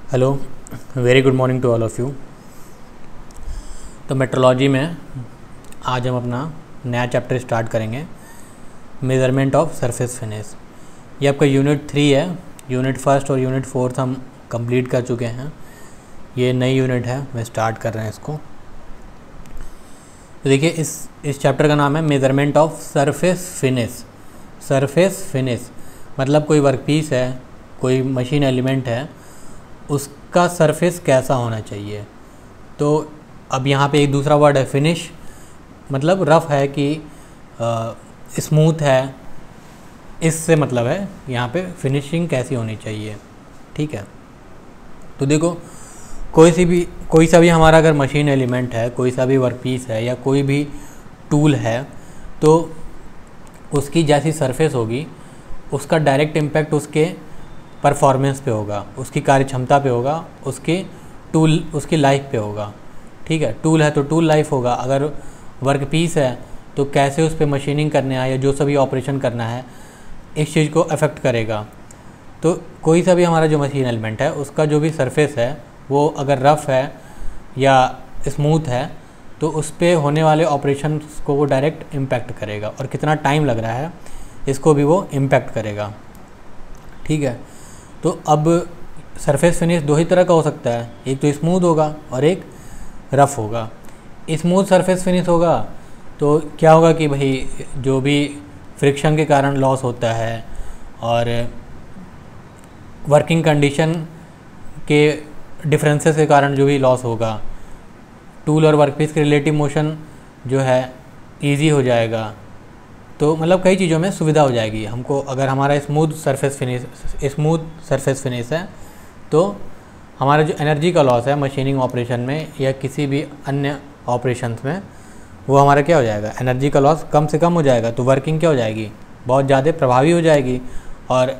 Hello, very good morning to all of you. तो metrology में आज हम अपना नया चैप्टर स्टार्ट करेंगे, मेज़रमेंट ऑफ सरफेस फिनिश। ये आपका यूनिट 3 है। यूनिट फर्स्ट और यूनिट फोर्थ हम कंप्लीट कर चुके हैं। ये नई यूनिट है, मैं स्टार्ट कर रहे हैं इसको। तो देखिए, इस चैप्टर का नाम है measurement of surface finish. Surface finish मतलब कोई वर्कपीस है, कोई मशीन एलिमेंट है, उसका सरफेस कैसा होना चाहिए। तो अब यहाँ पे एक दूसरा वर्ड है फिनिश, मतलब रफ़ है कि स्मूथ है, इससे मतलब है यहाँ पे फिनिशिंग कैसी होनी चाहिए। ठीक है, तो देखो कोई सा भी हमारा अगर मशीन एलिमेंट है, कोई सा भी वर्कपीस है या कोई भी टूल है, तो उसकी जैसी सरफेस होगी उसका डायरेक्ट इम्पैक्ट उसके परफॉर्मेंस पे होगा, उसकी कार्य क्षमता पे होगा, उसकी लाइफ पे होगा। ठीक है, टूल है तो टूल लाइफ होगा। अगर वर्कपीस है तो कैसे उस पर मशीनिंग करना है या जो सभी ऑपरेशन करना है, इस चीज़ को अफेक्ट करेगा। तो कोई सा भी हमारा जो मशीन एलिमेंट है उसका जो भी सरफेस है वो अगर रफ़ है या स्मूथ है तो उस पर होने वाले ऑपरेशन को वो डायरेक्ट इम्पैक्ट करेगा, और कितना टाइम लग रहा है इसको भी वो इम्पैक्ट करेगा। ठीक है, तो अब सरफेस फिनिश दो ही तरह का हो सकता है, एक तो स्मूथ होगा और एक रफ़ होगा। स्मूथ सरफेस फिनिश होगा तो क्या होगा कि भाई जो भी फ्रिक्शन के कारण लॉस होता है और वर्किंग कंडीशन के डिफरेंसेस के कारण जो भी लॉस होगा, टूल और वर्कपीस के रिलेटिव मोशन जो है इजी हो जाएगा। तो मतलब कई चीज़ों में सुविधा हो जाएगी हमको। अगर हमारा स्मूथ सरफेस फिनिश है तो हमारा जो एनर्जी का लॉस है मशीनिंग ऑपरेशन में या किसी भी अन्य ऑपरेशंस में, वो हमारा क्या हो जाएगा, एनर्जी का लॉस कम से कम हो जाएगा। तो वर्किंग क्या हो जाएगी, बहुत ज़्यादा प्रभावी हो जाएगी। और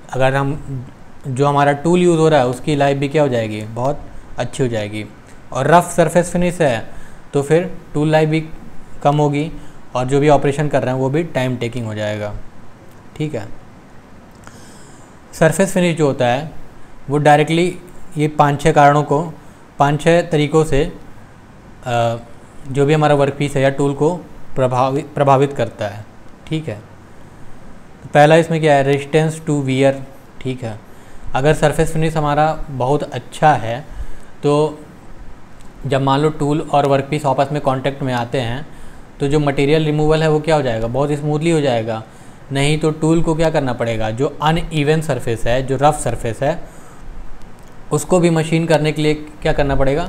अगर हम जो हमारा टूल यूज़ हो रहा है उसकी लाइफ भी क्या हो जाएगी, बहुत अच्छी हो जाएगी। और रफ़ सरफेस फिनिश है तो फिर टूल लाइफ भी कम होगी और जो भी ऑपरेशन कर रहे हैं वो भी टाइम टेकिंग हो जाएगा। ठीक है, सरफेस फिनिश जो होता है वो डायरेक्टली ये 5-6 तरीक़ों से जो भी हमारा वर्कपीस है या टूल को प्रभावित करता है। ठीक है, तो पहला इसमें क्या है, रेजिस्टेंस टू वियर। ठीक है, अगर सरफेस फिनिश हमारा बहुत अच्छा है तो जब मान लो टूल और वर्कपीस आपस में कांटेक्ट में आते हैं तो जो मटेरियल रिमूवल है वो क्या हो जाएगा, बहुत स्मूथली हो जाएगा। नहीं तो टूल को क्या करना पड़ेगा, जो अनइवन सरफेस है, जो रफ़ सरफेस है, उसको भी मशीन करने के लिए क्या करना पड़ेगा,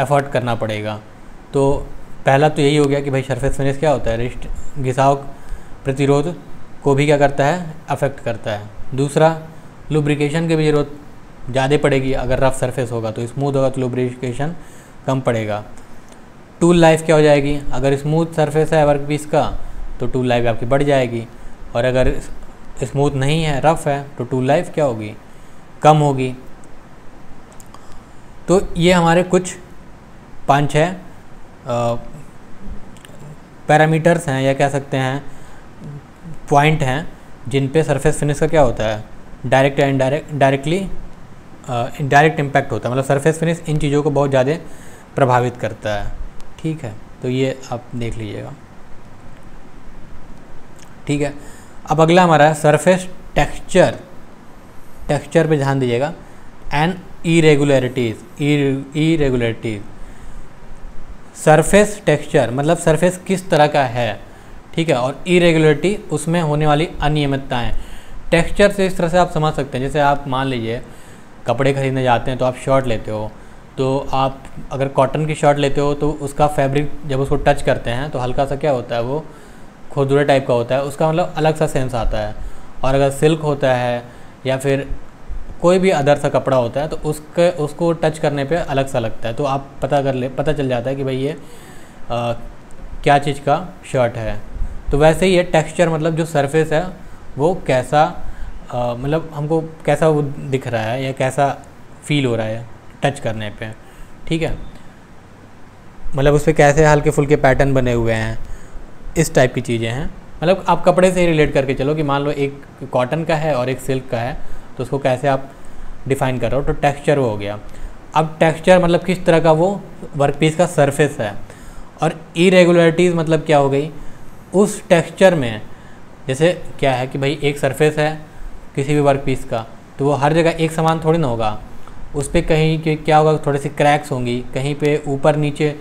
एफर्ट करना पड़ेगा। तो पहला तो यही हो गया कि भाई सरफेस फिनिश क्या होता है, घिसाव प्रतिरोध को भी क्या करता है, अफेक्ट करता है। दूसरा, लुब्रिकेशन की भी ज़रूरत ज़्यादा पड़ेगी। अगर रफ़ सरफेस होगा तो स्मूथ होगा तो लुब्रिकेशन कम पड़ेगा। टूल लाइफ क्या हो जाएगी, अगर स्मूथ सरफेस है वर्कपीस का तो टूल लाइफ आपकी बढ़ जाएगी, और अगर स्मूथ नहीं है, रफ़ है, तो टूल लाइफ क्या होगी, कम होगी। तो ये हमारे कुछ 5-6 पैरामीटर्स हैं या कह सकते हैं पॉइंट हैं जिन पे सरफेस फिनिश का क्या होता है, डायरेक्ट या इनडायरेक्ट इम्पैक्ट होता है। मतलब सरफेस फिनिश इन चीज़ों को बहुत ज़्यादा प्रभावित करता है। ठीक है, तो ये आप देख लीजिएगा। ठीक है, अब अगला हमारा है सरफेस टेक्सचर। टेक्सचर पे ध्यान दीजिएगा। एंड इरेगुलरिटीज़ सरफेस टेक्सचर मतलब सरफेस किस तरह का है। ठीक है, और इरेगुलरिटी उसमें होने वाली अनियमितताएं। टेक्सचर से इस तरह से आप समझ सकते हैं, जैसे आप मान लीजिए कपड़े खरीदने जाते हैं तो आप शर्ट लेते हो, तो आप अगर कॉटन की शर्ट लेते हो तो उसका फैब्रिक जब उसको टच करते हैं तो हल्का सा क्या होता है, वो खुरदुरे टाइप का होता है, उसका मतलब अलग सा सेंस आता है। और अगर सिल्क होता है या फिर कोई भी अदर सा कपड़ा होता है तो उसको टच करने पे अलग सा लगता है। तो आप पता चल जाता है कि भाई ये क्या चीज़ का शर्ट है। तो वैसे ही ये टेक्सचर मतलब जो सरफेस है वो कैसा मतलब हमको कैसा वो दिख रहा है या कैसा फील हो रहा है टच करने पे। ठीक है, मतलब उस पर कैसे हल्के फुल्के पैटर्न बने हुए हैं, इस टाइप की चीज़ें हैं। मतलब आप कपड़े से ही रिलेट करके चलो कि मान लो एक कॉटन का है और एक सिल्क का है, तो उसको कैसे आप डिफाइन कर रहा हूँ, तो टेक्सचर वो हो गया। अब टेक्सचर मतलब किस तरह का वो वर्कपीस का सरफेस है, और इरेगुलरिटीज़ मतलब क्या हो गई, उस टेक्सचर में जैसे क्या है कि भाई एक सरफेस है किसी भी वर्कपीस का, तो वो हर जगह एक समान थोड़ी ना होगा, उस पर कहीं के क्या होगा, थोड़ी सी क्रैक्स होंगी, कहीं पे ऊपर नीचे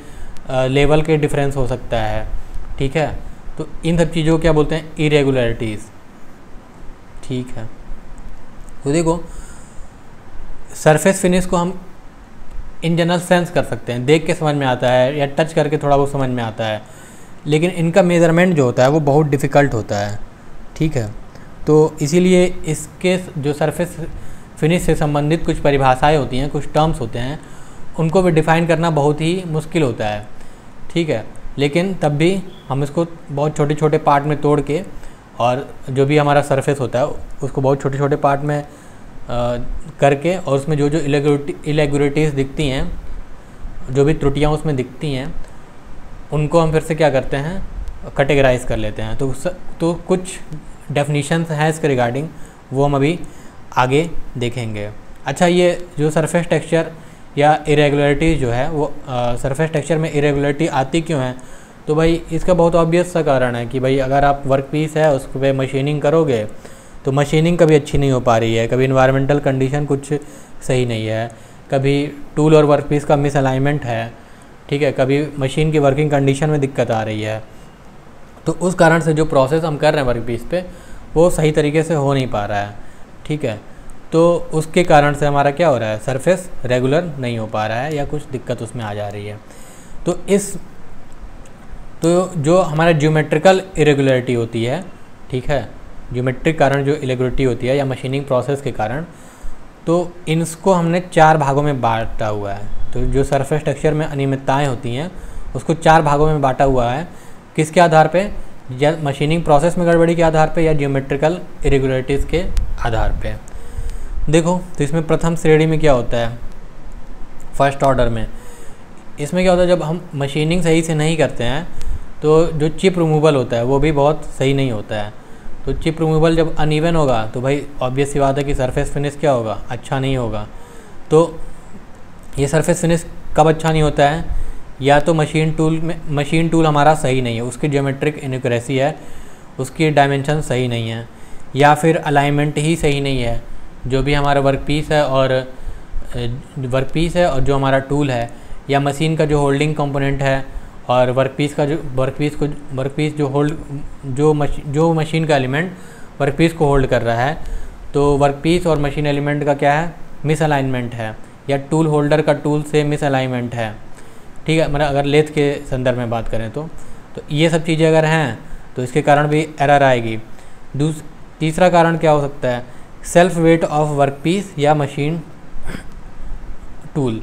लेवल के डिफरेंस हो सकता है, ठीक है। तो इन सब चीज़ों को क्या बोलते हैं, इरेगुलरिटीज़, ठीक है। तो देखो सरफेस फिनिश को हम इन जनरल सेंस कर सकते हैं, देख के समझ में आता है या टच करके थोड़ा बहुत समझ में आता है, लेकिन इनका मेज़रमेंट जो होता है वो बहुत डिफ़िकल्ट होता है, ठीक है। तो इसीलिए इसके जो सरफेस फिनिश से संबंधित कुछ परिभाषाएं होती हैं, कुछ टर्म्स होते हैं, उनको भी डिफ़ाइन करना बहुत ही मुश्किल होता है, ठीक है। लेकिन तब भी हम इसको बहुत छोटे छोटे पार्ट में तोड़ के, और जो भी हमारा सरफेस होता है उसको बहुत छोटे छोटे पार्ट में करके, और उसमें जो जो इरेगुलरिटीज़ दिखती हैं, जो भी त्रुटियाँ उसमें दिखती हैं, उनको हम फिर से क्या करते हैं, कैटेगराइज कर लेते हैं। तो कुछ डेफिनीशंस हैं इसके रिगार्डिंग, वो हम अभी आगे देखेंगे। अच्छा, ये जो सरफेस टेक्सचर या इरेगुलरिटी जो है वो सरफेस टेक्सचर में इरेगुलरिटी आती क्यों है, तो भाई इसका बहुत ऑब्वियस सा कारण है कि भाई अगर आप वर्क पीस है उस पर मशीनिंग करोगे तो मशीनिंग कभी अच्छी नहीं हो पा रही है, कभी इन्वायरमेंटल कंडीशन कुछ सही नहीं है, कभी टूल और वर्क पीस का मिस अलाइनमेंट है, ठीक है, कभी मशीन की वर्किंग कंडीशन में दिक्कत आ रही है। तो उस कारण से जो प्रोसेस हम कर रहे हैं वर्क पीस पे वो सही तरीके से हो नहीं पा रहा है, ठीक है। तो उसके कारण से हमारा क्या हो रहा है, सरफेस रेगुलर नहीं हो पा रहा है या कुछ दिक्कत उसमें आ जा रही है। तो जो हमारा ज्योमेट्रिकल इरेगुलरिटी होती है, ठीक है, ज्योमेट्रिक कारण जो इरेगुलरिटी होती है या मशीनिंग प्रोसेस के कारण, तो इनको हमने 4 भागों में बांटा हुआ है। तो जो सरफेस टेक्सचर में अनियमितताएं होती हैं उसको 4 भागों में बांटा हुआ है, किसके आधार पे, या मशीनिंग प्रोसेस में गड़बड़ी के आधार पे या ज्योमेट्रिकल इरेगुलरिटीज़ के आधार पे। देखो तो इसमें प्रथम श्रेणी में क्या होता है, फर्स्ट ऑर्डर में, इसमें क्या होता है, जब हम मशीनिंग सही से नहीं करते हैं तो जो चिप रिमूवल होता है वो भी बहुत सही नहीं होता है। तो चिप रिमूवल जब अनइवन होगा तो भाई ऑब्वियस सी बात है कि सरफेस फिनिश क्या होगा, अच्छा नहीं होगा। तो ये सरफेस फिनिश कब अच्छा नहीं होता है, या तो मशीन टूल हमारा सही नहीं है, उसकी ज्योमेट्रिक इनएक्यूरेसी है, उसकी डायमेंशन सही नहीं है, या फिर अलाइनमेंट ही सही नहीं है, जो भी हमारा वर्कपीस है और जो हमारा टूल है, या मशीन का जो होल्डिंग कंपोनेंट है और जो मशीन का एलिमेंट वर्कपीस को होल्ड कर रहा है, तो वर्कपीस और मशीन एलिमेंट का क्या है, मिस अलाइनमेंट है, या टूल होल्डर का टूल से मिस अलाइनमेंट है, ठीक है। मतलब अगर लेथ के संदर्भ में बात करें तो ये सब चीज़ें अगर हैं तो इसके कारण भी एरर आएगी। तीसरा कारण क्या हो सकता है, सेल्फ वेट ऑफ वर्कपीस या मशीन टूल,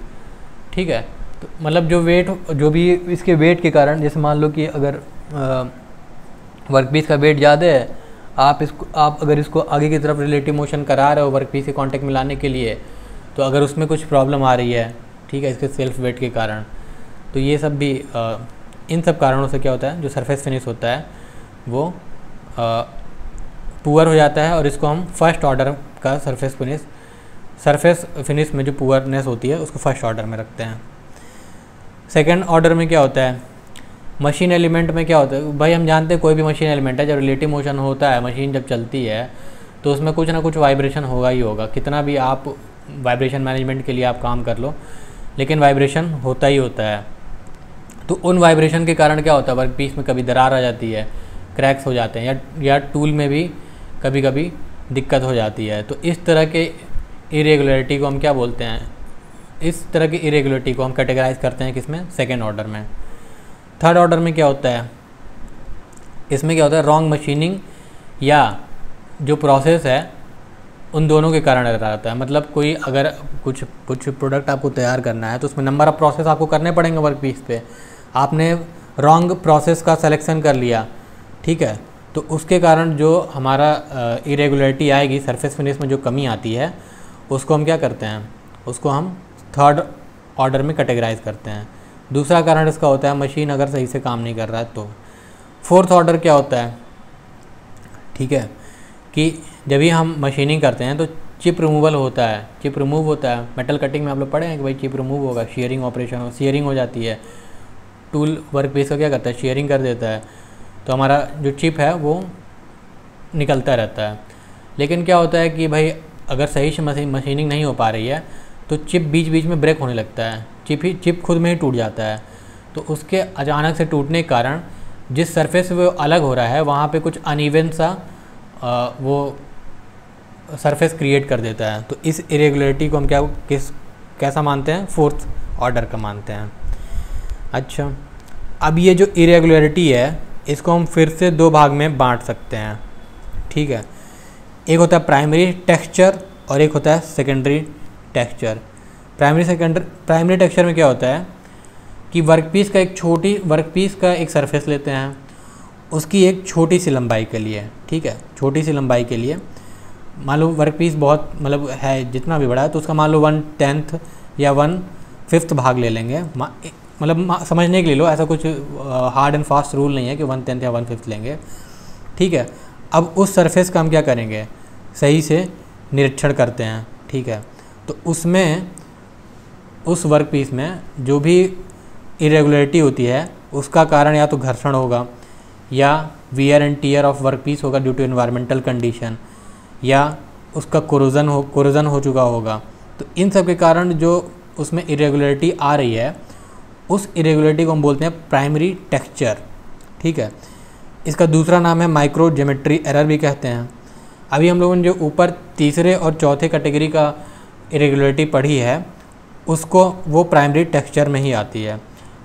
ठीक है। तो मतलब जो भी इसके वेट के कारण, जैसे मान लो कि अगर वर्कपीस का वेट ज़्यादा है, आप अगर इसको आगे की तरफ रिलेटिव मोशन करा रहे हो वर्कपीस के कांटेक्ट में लाने के लिए, तो अगर उसमें कुछ प्रॉब्लम आ रही है, ठीक है, इसके सेल्फ वेट के कारण, तो ये सब भी इन सब कारणों से क्या होता है, जो सरफेस फिनिश होता है वो पुअर हो जाता है, और इसको हम फर्स्ट ऑर्डर का सरफेस फिनिश में जो पुअरनेस होती है उसको फर्स्ट ऑर्डर में रखते हैं। सेकेंड ऑर्डर में क्या होता है, मशीन एलिमेंट में क्या होता है, भाई हम जानते हैं कोई भी मशीन एलिमेंट है, जब रिलेटिव मोशन होता है, मशीन जब चलती है तो उसमें कुछ ना कुछ वाइब्रेशन होगा ही होगा, कितना भी आप वाइब्रेशन मैनेजमेंट के लिए आप काम कर लो, लेकिन वाइब्रेशन होता ही होता है। तो उन वाइब्रेशन के कारण क्या होता है, वर्कपीस में कभी दरार आ जाती है, क्रैक्स हो जाते हैं, या टूल में भी कभी कभी दिक्कत हो जाती है। तो इस तरह के इरेगुलरिटी को हम क्या बोलते हैं, इस तरह की इरेगुलरिटी को हम कैटेगराइज करते हैं किसमें, सेकेंड ऑर्डर में। थर्ड ऑर्डर में क्या होता है, इसमें क्या होता है, रॉन्ग मशीनिंग या जो प्रोसेस है उन दोनों के कारण रहता है। मतलब कोई अगर कुछ प्रोडक्ट आपको तैयार करना है तो उसमें नंबर ऑफ प्रोसेस आपको करने पड़ेंगे वर्कपीस पे, आपने रॉन्ग प्रोसेस का सिलेक्शन कर लिया, ठीक है, तो उसके कारण जो हमारा इरेगुलरिटी आएगी, सरफेस फिनिश में जो कमी आती है, उसको हम क्या करते हैं, उसको हम थर्ड ऑर्डर में कैटेगराइज करते हैं। दूसरा कारण इसका होता है मशीन अगर सही से काम नहीं कर रहा है तो। फोर्थ ऑर्डर क्या होता है, ठीक है, कि जब भी हम मशीनिंग करते हैं तो चिप रिमूवल होता है, चिप रिमूव होता है। मेटल कटिंग में आप लोग पढ़े हैं कि भाई चिप रिमूव होगा, शेयरिंग ऑपरेशन हो, शेयरिंग हो जाती है। टूल वर्क पीस का क्या करता है, शेयरिंग कर देता है, तो हमारा जो चिप है वो निकलता रहता है। लेकिन क्या होता है कि भाई अगर सही से मशीनिंग नहीं हो पा रही है तो चिप बीच बीच में ब्रेक होने लगता है, चिप खुद में ही टूट जाता है। तो उसके अचानक से टूटने के कारण जिस सरफेस से वो अलग हो रहा है वहाँ पे कुछ अनइवन सा वो सरफेस क्रिएट कर देता है। तो इस इरेगुलरिटी को हम कैसा मानते हैं, फोर्थ ऑर्डर का मानते हैं। अच्छा, अब ये जो इरेगुलरिटी है इसको हम फिर से दो भाग में बांट सकते हैं, ठीक है। एक होता है प्राइमरी टेक्सचर और एक होता है सेकेंडरी टेक्सचर। प्राइमरी टेक्सचर में क्या होता है कि वर्कपीस का एक सरफेस लेते हैं, उसकी एक छोटी सी लंबाई के लिए, ठीक है, छोटी सी लंबाई के लिए मान लो वर्कपीस बहुत मतलब है जितना भी बड़ा है, तो उसका मान लो 1/10 या 1/5 भाग ले लेंगे। मतलब समझने के लिए लो, ऐसा कुछ हार्ड एंड फास्ट रूल नहीं है कि 1/10 या 1/5 लेंगे, ठीक है। अब उस सरफेस का हम क्या करेंगे, सही से निरीक्षण करते हैं, ठीक है। तो उसमें उस वर्कपीस में जो भी इरेगुलरिटी होती है उसका कारण या तो घर्षण होगा या wear and tear of workpiece होगा ड्यू टू एनवायरमेंटल कंडीशन, या उसका कोरोजन हो चुका होगा। तो इन सब के कारण जो उसमें इरेगुलरिटी आ रही है उस इरेगुलरिटी को हम बोलते हैं प्राइमरी टेक्सचर, ठीक है। इसका दूसरा नाम है माइक्रो ज्योमेट्री एरर भी कहते हैं। अभी हम लोगों ने जो ऊपर तीसरे और चौथे कैटेगरी का इरेगुलरिटी पढ़ी है उसको वो प्राइमरी टेक्सचर में ही आती है,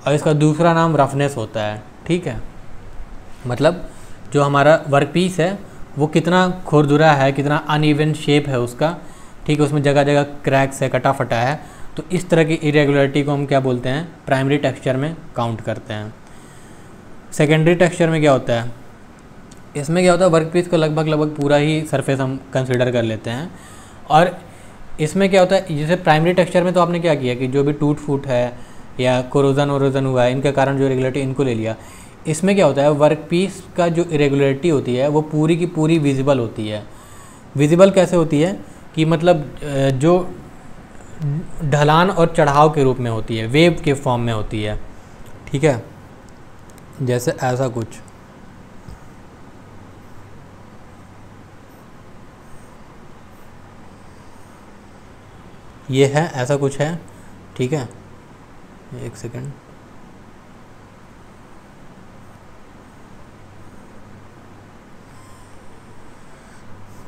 और इसका दूसरा नाम रफनेस होता है, ठीक है। मतलब जो हमारा वर्कपीस है वो कितना खुरदुरा है, कितना अनइवन शेप है उसका, ठीक है, उसमें जगह जगह क्रैक्स है, कटा फटा है। तो इस तरह की इरेगुलरिटी को हम क्या बोलते हैं, प्राइमरी टेक्सचर में काउंट करते हैं। सेकेंडरी टेक्सचर में क्या होता है, इसमें क्या होता है वर्कपीस का लगभग पूरा ही सरफेस हम कंसिडर कर लेते हैं। और इसमें क्या होता है, जैसे प्राइमरी टेक्सचर में तो आपने क्या किया कि जो भी टूट फूट है या कोरोजन हुआ है इनके कारण जो इरेगुलरिटी इनको ले लिया। इसमें क्या होता है वर्कपीस का जो इरेगुलरिटी होती है वो पूरी की पूरी विजिबल होती है। विजिबल कैसे होती है कि मतलब जो ढलान और चढ़ाव के रूप में होती है, वेव के फॉर्म में होती है, ठीक है। जैसे ऐसा कुछ, ये है, ऐसा कुछ है, ठीक है। एक सेकेंड,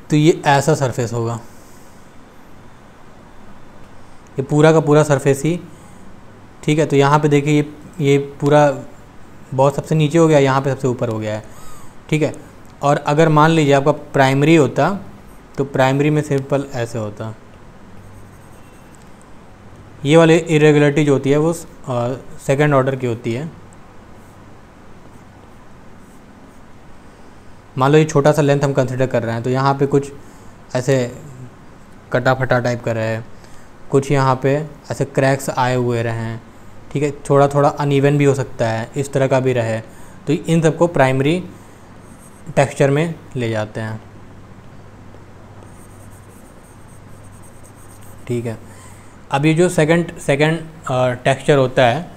तो ये ऐसा सरफेस होगा, ये पूरा का पूरा सरफेस ही, ठीक है। तो यहाँ पे देखिए ये पूरा बहुत सबसे नीचे हो गया, यहाँ पे सबसे ऊपर हो गया है, ठीक है। और अगर मान लीजिए आपका प्राइमरी होता तो प्राइमरी में सिंपल ऐसे होता, ये वाली इरेगुलरिटी जो होती है वो सेकंड ऑर्डर की होती है। मान लो ये छोटा सा लेंथ हम कंसिडर कर रहे हैं, तो यहाँ पे कुछ ऐसे कटा फटा टाइप का रहे, कुछ यहाँ पे ऐसे क्रैक्स आए हुए रहें, ठीक है, थोड़ा थोड़ा अनइवन भी हो सकता है, इस तरह का भी रहे। तो इन सबको प्राइमरी टेक्सचर में ले जाते हैं, ठीक है। अब ये जो सेकंड टेक्सचर होता है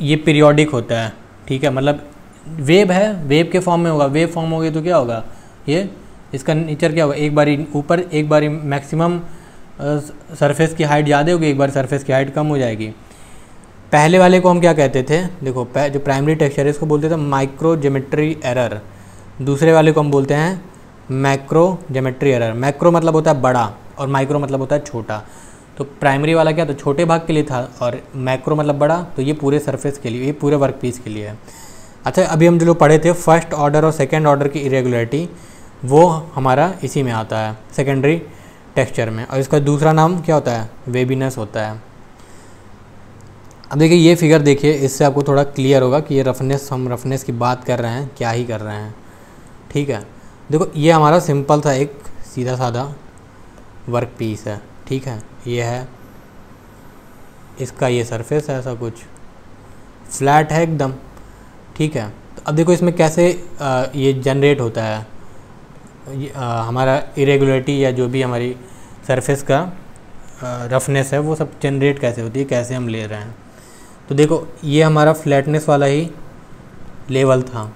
ये पीरियोडिक होता है, ठीक है। मतलब वेव है, वेव के फॉर्म में होगा, वेव फॉर्म हो गई तो क्या होगा, ये इसका नेचर क्या होगा, एक बारी ऊपर, एक बारी मैक्सिमम सरफेस की हाइट ज़्यादा होगी, एक बार सरफेस की हाइट कम हो जाएगी। पहले वाले को हम क्या कहते थे, देखो जो प्राइमरी टेक्सचर है इसको बोलते थे माइक्रो ज्योमेट्री एरर, दूसरे वाले को हम बोलते हैं मैक्रो ज्योमेट्री एरर। मैक्रो मतलब होता है बड़ा और माइक्रो मतलब होता है छोटा। तो प्राइमरी वाला क्या था, छोटे भाग के लिए था, और मैक्रो मतलब बड़ा, तो ये पूरे सरफेस के लिए, ये पूरे वर्कपीस के लिए है। अच्छा, अभी हम जो पढ़े थे फर्स्ट ऑर्डर और सेकेंड ऑर्डर की इरेगुलरिटी, वो हमारा इसी में आता है सेकेंडरी टेक्सचर में, और इसका दूसरा नाम क्या होता है, वेबीनेस होता है। अब देखिए ये फिगर देखिए, इससे आपको थोड़ा क्लियर होगा कि ये रफनेस, हम रफनेस की बात कर रहे हैं, क्या ही कर रहे हैं, ठीक है। देखो ये हमारा सिंपल था एक सीधा साधा वर्क पीस है, ठीक है, ये है इसका, ये सरफेस है, ऐसा कुछ फ्लैट है एकदम, ठीक है। तो अब देखो इसमें कैसे ये जनरेट होता है हमारा इरेगुलरिटी, या जो भी हमारी सरफेस का रफनेस है वो सब जनरेट कैसे होती है, कैसे हम ले रहे हैं। तो देखो ये हमारा फ्लैटनेस वाला ही लेवल था।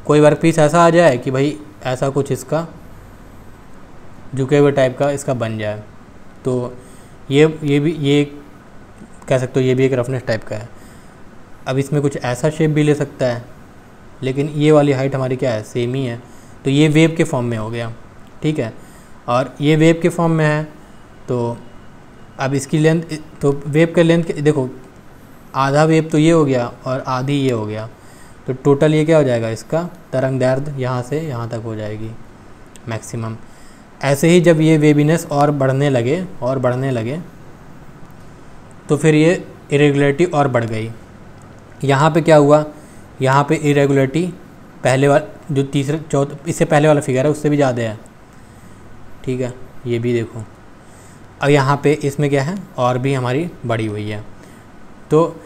कोई वर्कपीस ऐसा आ जाए कि भाई ऐसा कुछ इसका झुके हुए टाइप का इसका बन जाए, तो ये कह सकते हो ये भी एक रफनेस टाइप का है। अब इसमें कुछ ऐसा शेप भी ले सकता है, लेकिन ये वाली हाइट हमारी क्या है, सेम ही है, तो ये वेव के फॉर्म में हो गया, ठीक है। और ये वेव के फॉर्म में है, तो अब इसकी लेंथ, तो वेव का लेंथ देखो आधा वेव तो ये हो गया और आधी ये हो गया, तो टोटल ये क्या हो जाएगा, इसका तरंगदैर्ध्य यहाँ से यहाँ तक हो जाएगी मैक्सिमम। ऐसे ही जब ये वेवीनेस और बढ़ने लगे तो फिर ये इरेगुलरिटी और बढ़ गई। यहाँ पे क्या हुआ, यहाँ पे इरेगुलरिटी पहले वाला जो इससे पहले वाला फिगर है उससे भी ज़्यादा है, ठीक है, ये भी देखो। अब यहाँ पे इसमें क्या है, और भी हमारी बढ़ी हुई है। तो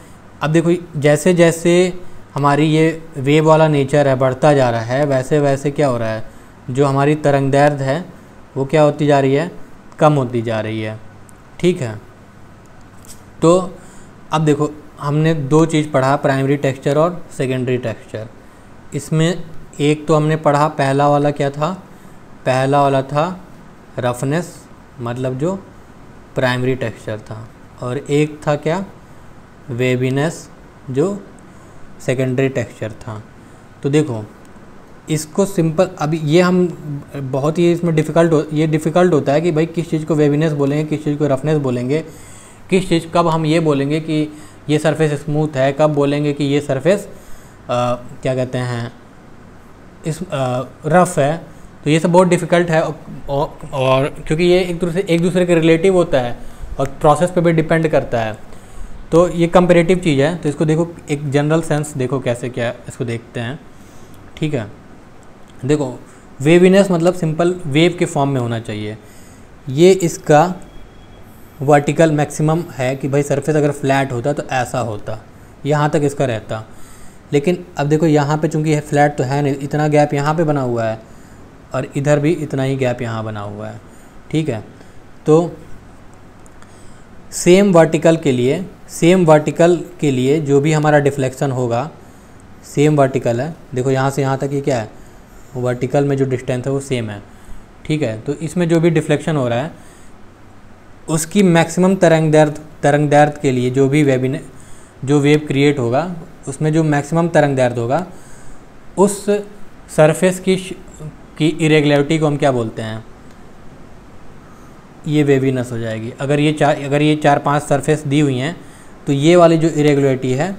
अब देखो जैसे जैसे हमारी ये वेव वाला नेचर है बढ़ता जा रहा है, वैसे वैसे क्या हो रहा है, जो हमारी तरंगदैर्ध्य है वो क्या होती जा रही है, कम होती जा रही है, ठीक है। तो अब देखो हमने दो चीज़ पढ़ा, प्राइमरी टेक्सचर और सेकेंडरी टेक्सचर। इसमें एक तो हमने पढ़ा, पहला वाला क्या था, पहला वाला था रफनेस, मतलब जो प्राइमरी टेक्सचर था, और एक था क्या, वेवीनेस, जो सेकेंडरी टेक्सचर था। तो देखो इसको सिंपल, अभी ये हम बहुत ही इसमें डिफ़िकल्ट होता है कि भाई किस चीज़ को वेवीनेस बोलेंगे, किस चीज़ को रफनेस बोलेंगे, किस चीज़ कब हम ये बोलेंगे कि ये सरफेस स्मूथ है, कब बोलेंगे कि ये सरफेस क्या कहते हैं इस रफ़ है। तो ये सब बहुत डिफ़िकल्ट है, और क्योंकि ये एक दूसरे के रिलेटिव होता है और प्रोसेस पे भी डिपेंड करता है, तो ये कंपेरेटिव चीज़ है। तो इसको देखो एक जनरल सेंस देखो कैसे क्या इसको देखते हैं, ठीक है। देखो वेवीनेस मतलब सिंपल वेव के फॉर्म में होना चाहिए। ये इसका वर्टिकल मैक्सिमम है कि भाई सरफेस अगर फ्लैट होता तो ऐसा होता, यहाँ तक इसका रहता। लेकिन अब देखो यहाँ पे चूँकि फ्लैट तो है नहीं, इतना गैप यहाँ पे बना हुआ है और इधर भी इतना ही गैप यहाँ बना हुआ है, ठीक है। तो सेम वर्टिकल के लिए जो भी हमारा डिफ्लेक्शन होगा, सेम वर्टिकल है, देखो यहाँ से यहाँ तक ये क्या है, वर्टिकल में जो डिस्टेंस है वो सेम है, ठीक है। तो इसमें जो भी डिफ्लेक्शन हो रहा है उसकी मैक्सिमम तरंगदैर्ध्य के लिए जो वेव क्रिएट होगा उसमें जो मैक्सिमम तरंगदैर्ध्य होगा उस सरफेस की इरेगुलरिटी को हम क्या बोलते हैं, ये वेवीनेस हो जाएगी। अगर ये 4-5 सरफेस दी हुई हैं तो ये वाली जो इरेगुलरिटी है,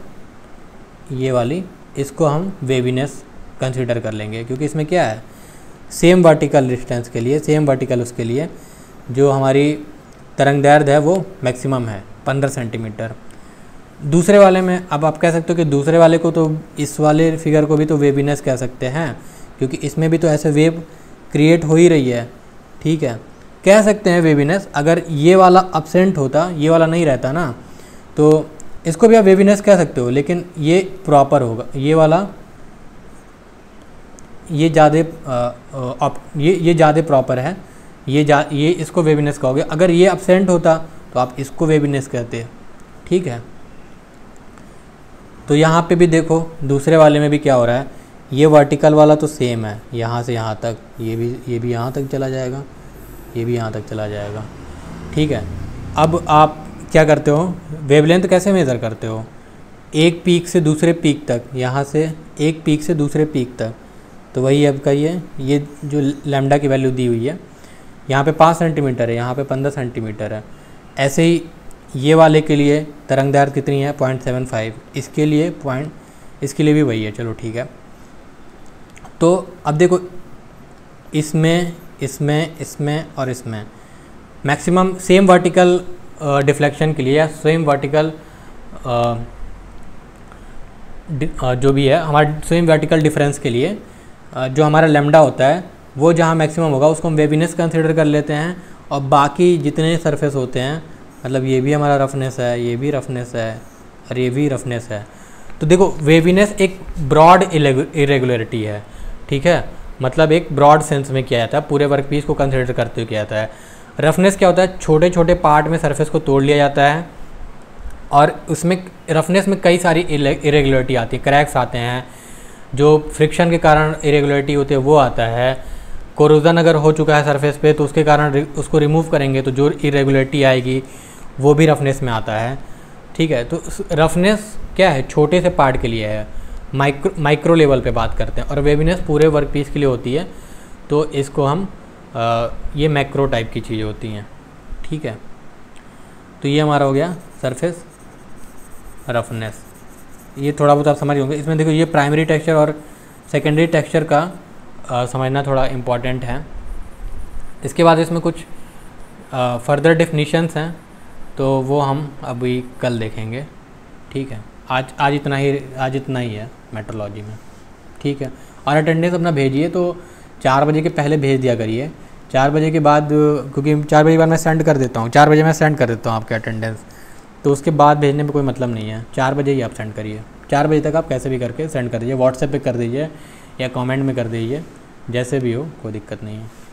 ये वाली, इसको हम वेवीनेस कंसीडर कर लेंगे, क्योंकि इसमें क्या है, सेम वर्टिकल डिस्टेंस के लिए, सेम वर्टिकल उसके लिए जो हमारी तरंगदैर्ध्य है वो मैक्सिमम है 15 सेंटीमीटर। दूसरे वाले में अब आप कह सकते हो कि दूसरे वाले को तो, इस वाले फिगर को भी तो वेवीनेस कह सकते हैं, क्योंकि इसमें भी तो ऐसे वेव क्रिएट हो ही रही है, ठीक है, कह सकते हैं वेवीनेस। अगर ये वाला अब्सेंट होता, ये वाला नहीं रहता ना, तो इसको भी आप वेवीनेस कह सकते हो, लेकिन ये प्रॉपर होगा, ये वाला ये ज़्यादा प्रॉपर है, ये इसको वेवीनेस कहोगे। अगर ये अब्सेंट होता तो आप इसको वेवीनेस कहते, ठीक है। तो यहाँ पे भी देखो दूसरे वाले में भी क्या हो रहा है, ये वर्टिकल वाला तो सेम है, यहाँ से यहाँ तक, ये भी यहाँ तक चला जाएगा, ये भी यहाँ तक चला जाएगा, ठीक है। अब आप क्या करते हो, वेवलेंथ कैसे मेज़र करते हो, एक पीक से दूसरे पीक तक, यहाँ से एक पीक से दूसरे पीक तक, तो वही आपका ये जो लैम्डा की वैल्यू दी हुई है, यहाँ पे 5 सेंटीमीटर है, यहाँ पे 15 सेंटीमीटर है। ऐसे ही ये वाले के लिए तरंगदैर्ध्य कितनी है, 0.75, इसके लिए भी वही है, चलो ठीक है। तो अब देखो इसमें और इसमें मैक्सिमम सेम वर्टिकल डिफ्लेक्शन के लिए या सेम वर्टिकल जो भी है हमारे सेम वर्टिकल डिफरेंस के लिए जो हमारा लैम्डा होता है वो जहाँ मैक्सिमम होगा उसको हम वेवीनेस कंसीडर कर लेते हैं, और बाकी जितने सरफेस होते हैं, मतलब ये भी हमारा रफनेस है, ये भी रफनेस है और ये भी रफनेस है। तो देखो वेवीनेस एक ब्रॉड इरेगुलरिटी है, ठीक है, मतलब एक ब्रॉड सेंस में किया जाता है, पूरे वर्कपीस को कंसीडर करते हुए किया जाता है। रफनेस क्या होता है, छोटे छोटे पार्ट में सरफेस को तोड़ लिया जाता है और उसमें रफनेस में कई सारी इरेगुलरिटी आती है, क्रैक्स आते हैं, जो फ्रिक्शन के कारण इरेगुलरिटी होती है वो आता है। कोरोजन अगर हो चुका है सरफेस पे तो उसके कारण उसको रिमूव करेंगे तो जो इरेगुलरिटी आएगी वो भी रफनेस में आता है। ठीक है, तो रफनेस क्या है, छोटे से पार्ट के लिए है, माइक्रो लेवल पे बात करते हैं, और वेवीनेस पूरे वर्क पीस के लिए होती है। तो इसको हम ये मैक्रो टाइप की चीज़ें होती हैं। ठीक है, तो ये हमारा हो गया सरफेस रफनेस। ये थोड़ा बहुत आप समझ होंगे। इसमें देखो ये प्राइमरी टेक्सचर और सेकेंडरी टेक्सचर का समझना थोड़ा इम्पॉर्टेंट है। इसके बाद इसमें कुछ फर्दर डेफिनीशंस हैं तो वो हम अभी कल देखेंगे। ठीक है, आज इतना ही है मेट्रोलॉजी में। ठीक है, और अटेंडेंस अपना भेजिए तो 4 बजे के पहले भेज दिया करिए। 4 बजे के बाद, क्योंकि 4 बजे के बाद मैं सेंड कर देता हूँ, 4 बजे मैं सेंड कर देता हूँ आपके अटेंडेंस, तो उसके बाद भेजने में कोई मतलब नहीं है। 4 बजे ही आप सेंड करिए। 4 बजे तक आप कैसे भी करके सेंड कर दीजिए, व्हाट्सएप पे कर दीजिए या कमेंट में कर दीजिए, जैसे भी हो कोई दिक्कत नहीं है।